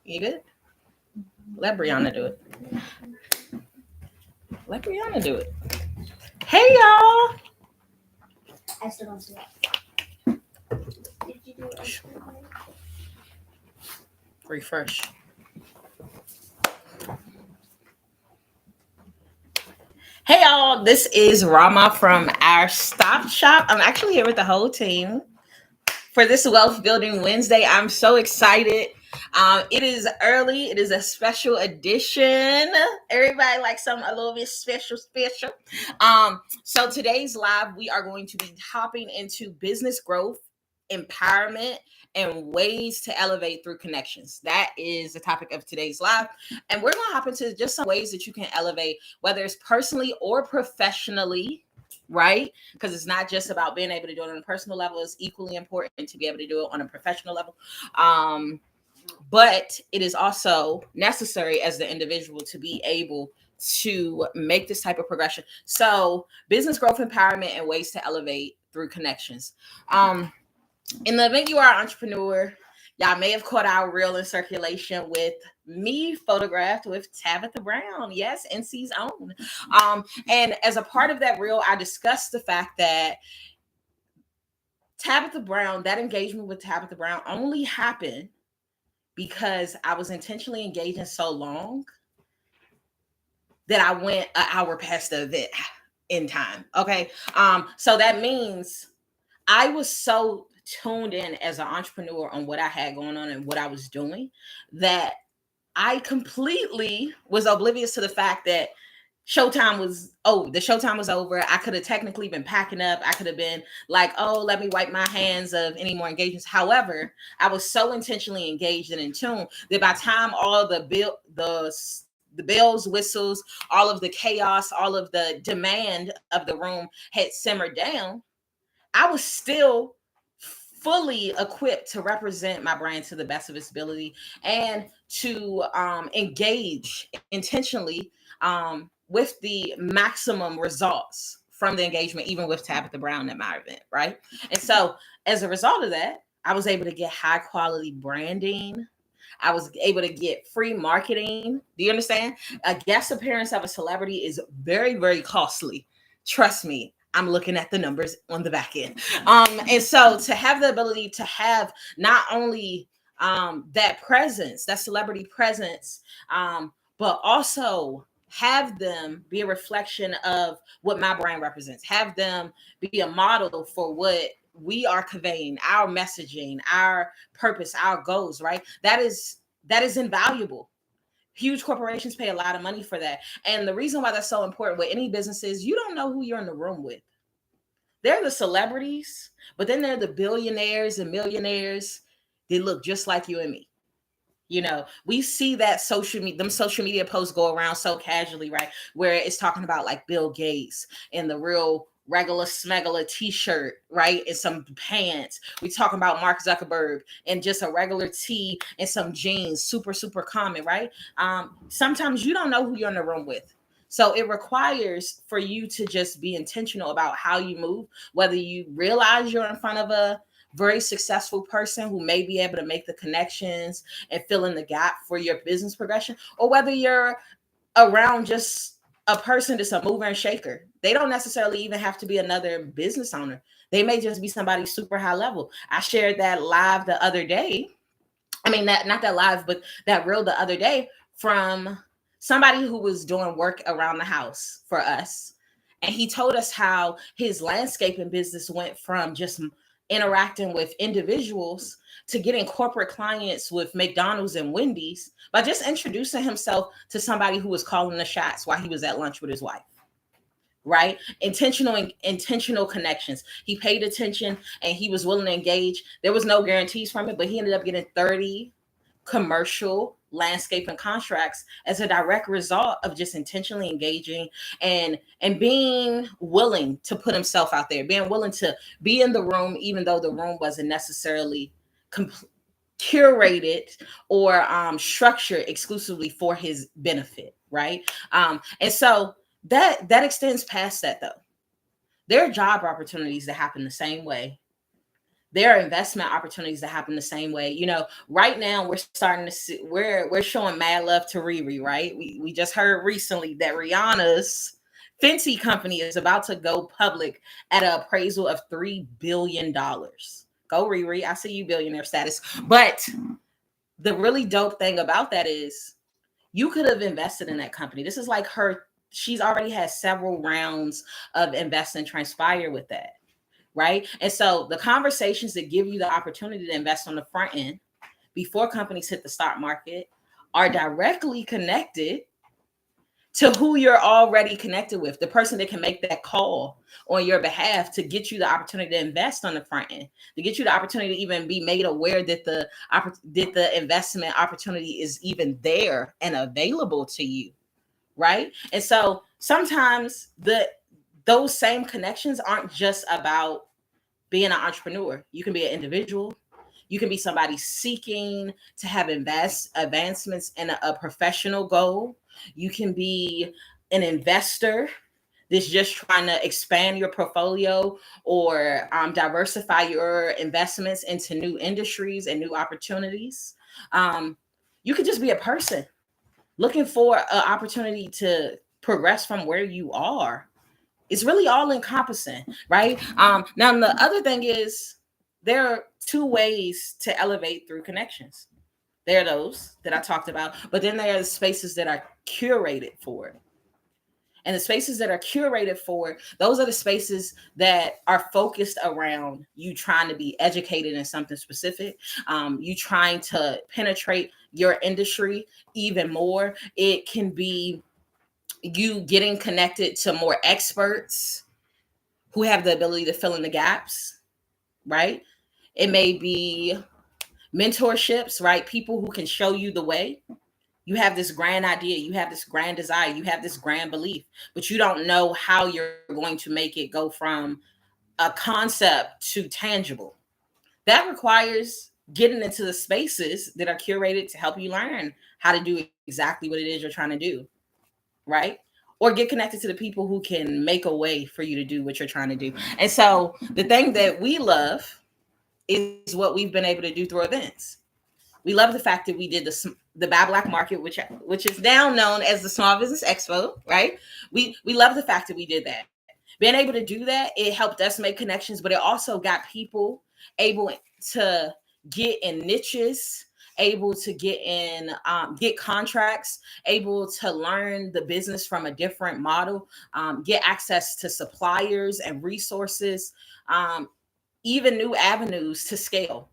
You good? Let Brianna do it. Let Brianna do it. Hey y'all. I still don't see that. Did you do it? Refresh. Hey y'all, this is Rama from our Stop Shop. I'm actually here with the whole team for this Wealth Building Wednesday. I'm so excited. It is early. It is a special edition. Everybody like something a little bit special. So today's live, we are going to be hopping into business growth, empowerment, and ways to elevate through connections. That is the topic of today's live. And we're going to hop into just some ways that you can elevate, whether it's personally or professionally, right? Because it's not just about being able to do it on a personal level. It's equally important to be able to do it on a professional level. But it is also necessary as the individual to be able to make this type of progression. So business growth, empowerment, and ways to elevate through connections. In the event you are an entrepreneur, y'all may have caught our reel in circulation with me photographed with Tabitha Brown. Yes, NC's own. And as a part of that reel, I discussed the fact that Tabitha Brown, that engagement with Tabitha Brown only happened because I was intentionally engaging so long that I went an hour past the event in time. Okay. So that means I was so tuned in as an entrepreneur on what I had going on and what I was doing that I completely was oblivious to the fact that the showtime was over. I could have technically been packing up. I could have been like, oh, let me wipe my hands of any more engagements. However, I was so intentionally engaged and in tune that by the time all the bells, whistles, all of the chaos, all of the demand of the room had simmered down, I was still fully equipped to represent my brand to the best of its ability and to engage intentionally with the maximum results from the engagement, even with Tabitha Brown at my event, right? And so as a result of that, I was able to get high quality branding. I was able to get free marketing. Do you understand? A guest appearance of a celebrity is very, very costly. Trust me, I'm looking at the numbers on the back end. And so to have the ability to have not only that presence, that celebrity presence, but also have them be a reflection of what my brand represents, have them be a model for what we are conveying, our messaging, our purpose, our goals, right? That is invaluable. Huge corporations pay a lot of money for that. And the reason why that's so important with any business is you don't know who you're in the room with. They're the celebrities, but then they're the billionaires and millionaires. They look just like you and me. We see that social media posts go around so casually, right? Where it's talking about like Bill Gates and the real regular smuggler t-shirt, right? And some pants. We talking about Mark Zuckerberg and just a regular tee and some jeans, super, super common, right? Sometimes you don't know who you're in the room with. So it requires for you to just be intentional about how you move, whether you realize you're in front of a very successful person who may be able to make the connections and fill in the gap for your business progression, or whether you're around just a person that's a mover and shaker. They don't necessarily even have to be another business owner. They may just be somebody super high level. I shared that live the other day. I mean, that not that live, but that reel the other day from somebody who was doing work around the house for us. And he told us how his landscaping business went from just interacting with individuals to getting corporate clients with McDonald's and Wendy's by just introducing himself to somebody who was calling the shots while he was at lunch with his wife. Right? Intentional connections. He paid attention and he was willing to engage. There was no guarantees from it, but he ended up getting 30 commercial landscaping contracts as a direct result of just intentionally engaging and being willing to put himself out there, being willing to be in the room even though the room wasn't necessarily curated or structured exclusively for his benefit, right? And so that extends past that though. There are job opportunities that happen the same way there are investment opportunities that happen the same way. Right now we're starting to see, we're showing mad love to Riri, right? We just heard recently that Rihanna's Fenty company is about to go public at an appraisal of $3 billion. Go Riri, I see you billionaire status. But the really dope thing about that is you could have invested in that company. This is like she's already had several rounds of investing transpire with that, right? And so the conversations that give you the opportunity to invest on the front end before companies hit the stock market are directly connected to who you're already connected with, the person that can make that call on your behalf to get you the opportunity to invest on the front end, to get you the opportunity to even be made aware that the investment opportunity is even there and available to you, right? And so sometimes those same connections aren't just about being an entrepreneur. You can be an individual. You can be somebody seeking to have advancements in a professional goal. You can be an investor that's just trying to expand your portfolio or diversify your investments into new industries and new opportunities. You could just be a person looking for an opportunity to progress from where you are. It's really all encompassing, right? Now the other thing is there are two ways to elevate through connections. There are those that I talked about, but then there are the spaces that are curated for it. And the spaces that are curated for it, those are the spaces that are focused around you trying to be educated in something specific, you trying to penetrate your industry even more. It can be you getting connected to more experts who have the ability to fill in the gaps, right? It may be mentorships, right? People who can show you the way. You have this grand idea, you have this grand desire, you have this grand belief, but you don't know how you're going to make it go from a concept to tangible. That requires getting into the spaces that are curated to help you learn how to do exactly what it is you're trying to do, right? Or get connected to the people who can make a way for you to do what you're trying to do. And so the thing that we love is what we've been able to do through events. We love the fact that we did the Bad Black Market, which is now known as the Small Business Expo, right? We love the fact that we did that. Being able to do that, it helped us make connections, but it also got people able to get in niches, able to get contracts, able to learn the business from a different model, get access to suppliers and resources, even new avenues to scale,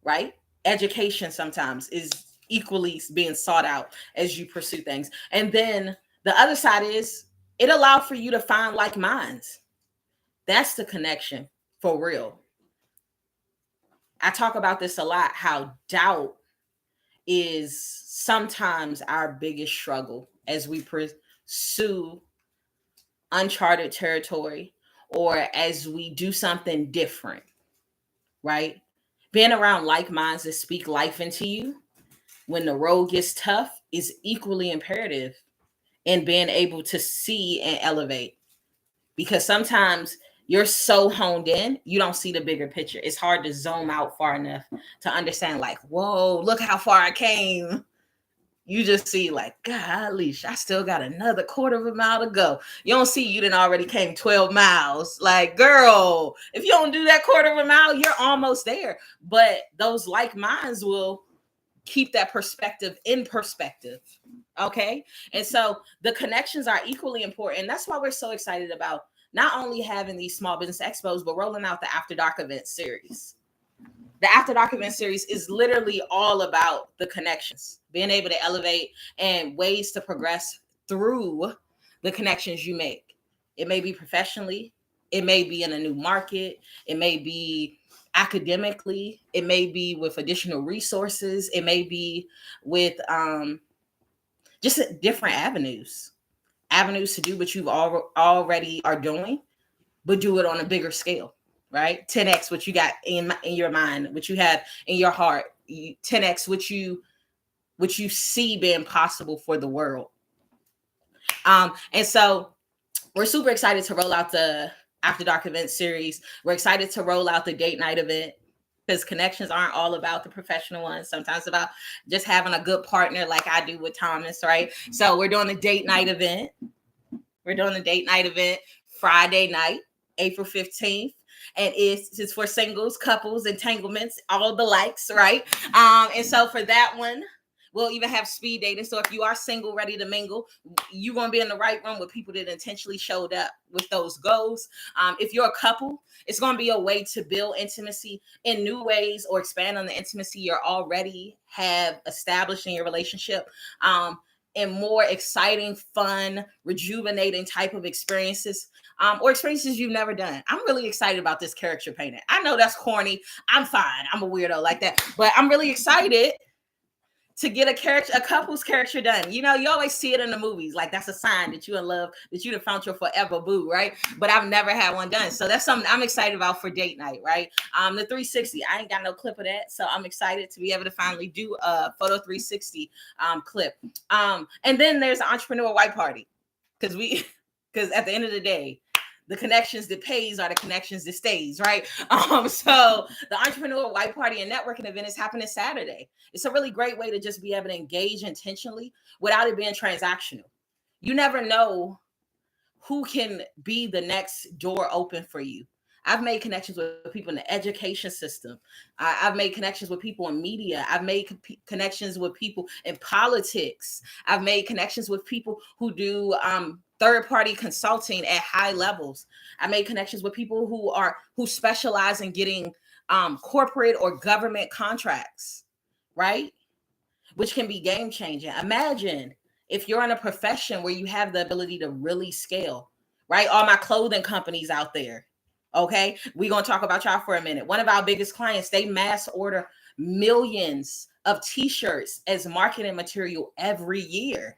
right? Education sometimes is equally being sought out as you pursue things. And then the other side is it allowed for you to find like minds. That's the connection for real. I talk about this a lot, how doubt is sometimes our biggest struggle as we pursue uncharted territory or as we do something different, right? Being around like minds that speak life into you when the road gets tough is equally imperative in being able to see and elevate. Because sometimes you're so honed in, you don't see the bigger picture. It's hard to zoom out far enough to understand, like, whoa, look how far I came. You just see, like, golly, I still got another quarter of a mile to go. You don't see you done already came 12 miles. Like, girl, if you don't do that quarter of a mile, you're almost there. But those like minds will keep that perspective in perspective. Okay. And so the connections are equally important. That's why we're so excited about not only having these small business expos, but rolling out the After Dark event series. The After Dark event series is literally all about the connections, being able to elevate and ways to progress through the connections you make. It may be professionally, it may be in a new market, it may be academically, it may be with additional resources, it may be with just different avenues to do what you've already are doing, but do it on a bigger scale, right? 10x what you got in your mind, what you have in your heart, 10x what you see being possible for the world. And so we're super excited to roll out the After Dark event series. We're excited to roll out the date night event because connections aren't all about the professional ones. Sometimes about just having a good partner like I do with Thomas, right? So we're doing the date night event. We're doing the date night event Friday night, April 15th. And it's for singles, couples, entanglements, all the likes, right? And so for that one, we'll even have speed dating. So if you are single, ready to mingle, you're going to be in the right room with people that intentionally showed up with those goals. If you're a couple, it's going to be a way to build intimacy in new ways or expand on the intimacy you already have established in your relationship. And more exciting, fun, rejuvenating type of experiences, or experiences you've never done. I'm really excited about this character painting. I know that's corny. I'm fine. I'm a weirdo like that, but I'm really excited to get a couple's character done. You know, you always see it in the movies. Like that's a sign that you're in love, that you have found your forever boo, right? But I've never had one done. So that's something I'm excited about for date night, right? The 360, I ain't got no clip of that. So I'm excited to be able to finally do a photo 360 clip. And then there's the entrepreneur white party. Because at the end of the day, the connections that pays are the connections that stays, right? So the entrepreneur white party and networking event is happening Saturday. It's a really great way to just be able to engage intentionally without it being transactional. You never know who can be the next door open for you. I've made connections with people in the education system. I've made connections with people in media. I've made connections with people in politics. I've made connections with people who do third-party consulting at high levels. I made connections with people who specialize in getting corporate or government contracts, right? Which can be game-changing. Imagine if you're in a profession where you have the ability to really scale, right? All my clothing companies out there. Okay, we're going to talk about y'all for a minute. One of our biggest clients, they mass order millions of t-shirts as marketing material every year.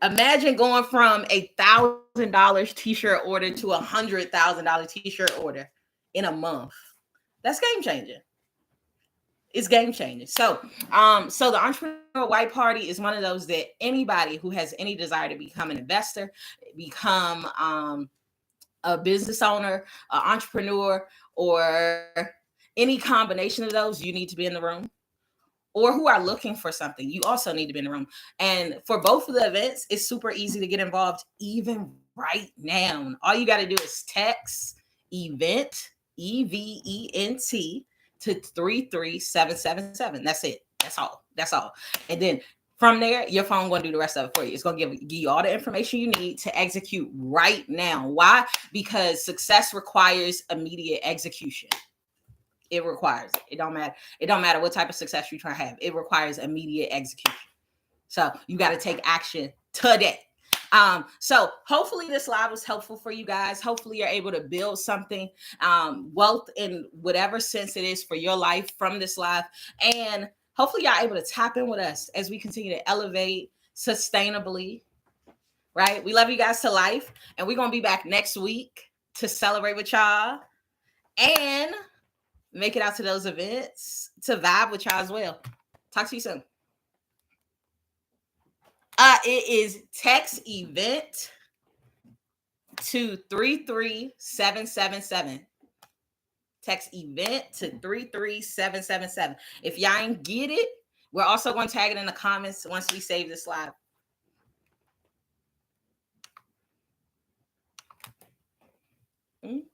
Imagine going from $1,000 t-shirt order to $100,000 t-shirt order in a month. That's game changing. It's game changing. So the entrepreneur white party is one of those that anybody who has any desire to become an investor, become a business owner, an entrepreneur, or any combination of those, you need to be in the room. Or who are looking for something, you also need to be in the room. And for both of the events, it's super easy to get involved even right now. All you got to do is text EVENT, EVENT, to 33777. That's it. That's all. And then from there, your phone going to do the rest of it for you. It's going to give you all the information you need to execute right now. Why? Because success requires immediate execution. It requires it. It don't matter. It don't matter what type of success you're trying to have. It requires immediate execution. So you got to take action today. So hopefully this live was helpful for you guys. Hopefully you're able to build something, wealth in whatever sense it is for your life from this live. And hopefully y'all able to tap in with us as we continue to elevate sustainably, right? We love you guys to life. And we're going to be back next week to celebrate with y'all and make it out to those events to vibe with y'all as well. Talk to you soon. It is text EVENT to 33777. Text EVENT to 33777. If y'all ain't get it, we're also going to tag it in the comments once we save this live. Mm-mm.